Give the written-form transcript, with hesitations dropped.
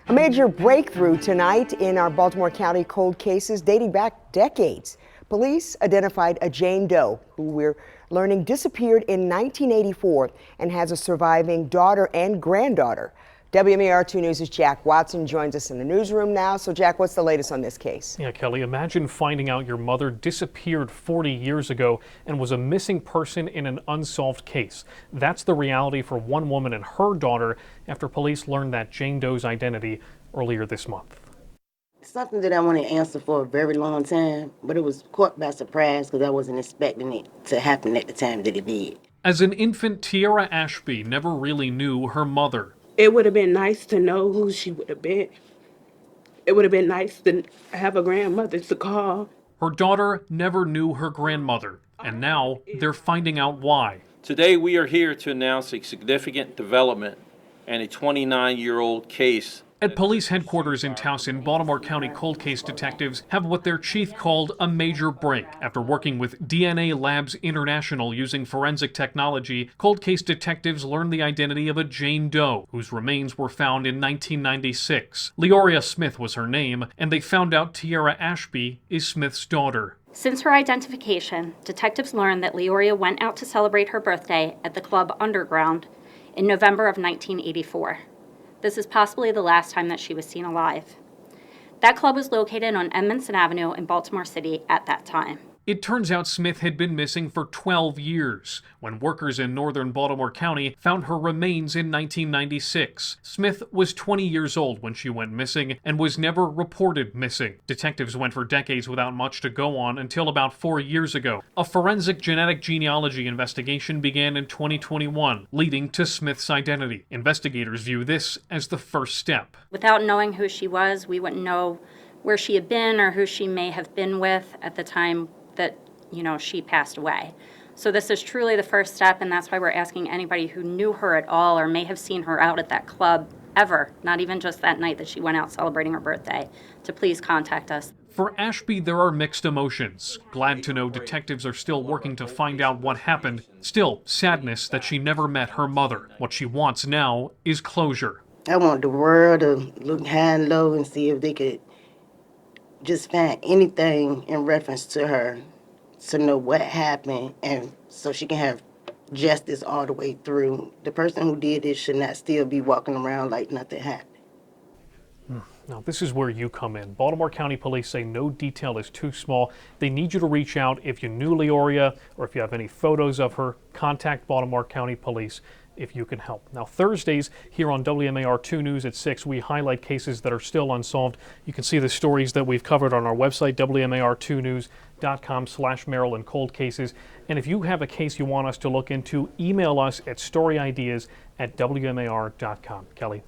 A major breakthrough tonight in our Baltimore County cold cases dating back decades. Police identified a Jane Doe who we're learning disappeared in 1984 and has a surviving daughter and granddaughter. WMAR2 News' Jack Watson joins us in the newsroom now. So Jack, what's the latest on this case? Yeah, Kelly, imagine finding out your mother disappeared 40 years ago and was a missing person in an unsolved case. That's the reality for one woman and her daughter after police learned that Jane Doe's identity earlier this month. Something that I wanted to answer for a very long time, but it was caught by surprise because I wasn't expecting it to happen at the time that it did. As an infant, Tiara Ashby never really knew her mother. It would have been nice to know who she would have been. It would have been nice to have a grandmother to call. Her daughter never knew her grandmother, and now they're finding out why. Today we are here to announce a significant development and a 29-year-old case. At police headquarters in Towson, Baltimore County cold case detectives have what their chief called a major break. After working with DNA Labs International using forensic technology, cold case detectives learned the identity of a Jane Doe, whose remains were found in 1996. Leoria Smith was her name, and they found out Tiara Ashby is Smith's daughter. Since her identification, detectives learned that Leoria went out to celebrate her birthday at the club Underground in November of 1984. This is possibly the last time that she was seen alive. That club was located on Edmondson Avenue in Baltimore City at that time. It turns out Smith had been missing for 12 years when workers in northern Baltimore County found her remains in 1996. Smith was 20 years old when she went missing and was never reported missing. Detectives went for decades without much to go on until about 4 years ago. A forensic genetic genealogy investigation began in 2021, leading to Smith's identity. Investigators view this as the first step. Without knowing who she was, we wouldn't know where she had been or who she may have been with at the time that, she passed away. So this is truly the first step, and that's why we're asking anybody who knew her at all or may have seen her out at that club ever, not even just that night that she went out celebrating her birthday, to please contact us. For Ashby, there are mixed emotions. Glad to know detectives are still working to find out what happened. Still, sadness that she never met her mother. What she wants now is closure. I want the world to look high and low and see if they could just find anything in reference to her to know what happened, and so she can have justice all the way through. The person who did this should not still be walking around like nothing happened. Now, this is where you come in. Baltimore County Police say no detail is too small. They need you to reach out. If you knew Leoria or if you have any photos of her, contact Baltimore County Police if you can help. Now, Thursdays here on WMAR2 News at 6, we highlight cases that are still unsolved. You can see the stories that we've covered on our website, WMAR2news.com/Maryland Cold Cases. And if you have a case you want us to look into, email us at storyideas@WMAR.com. Kelly.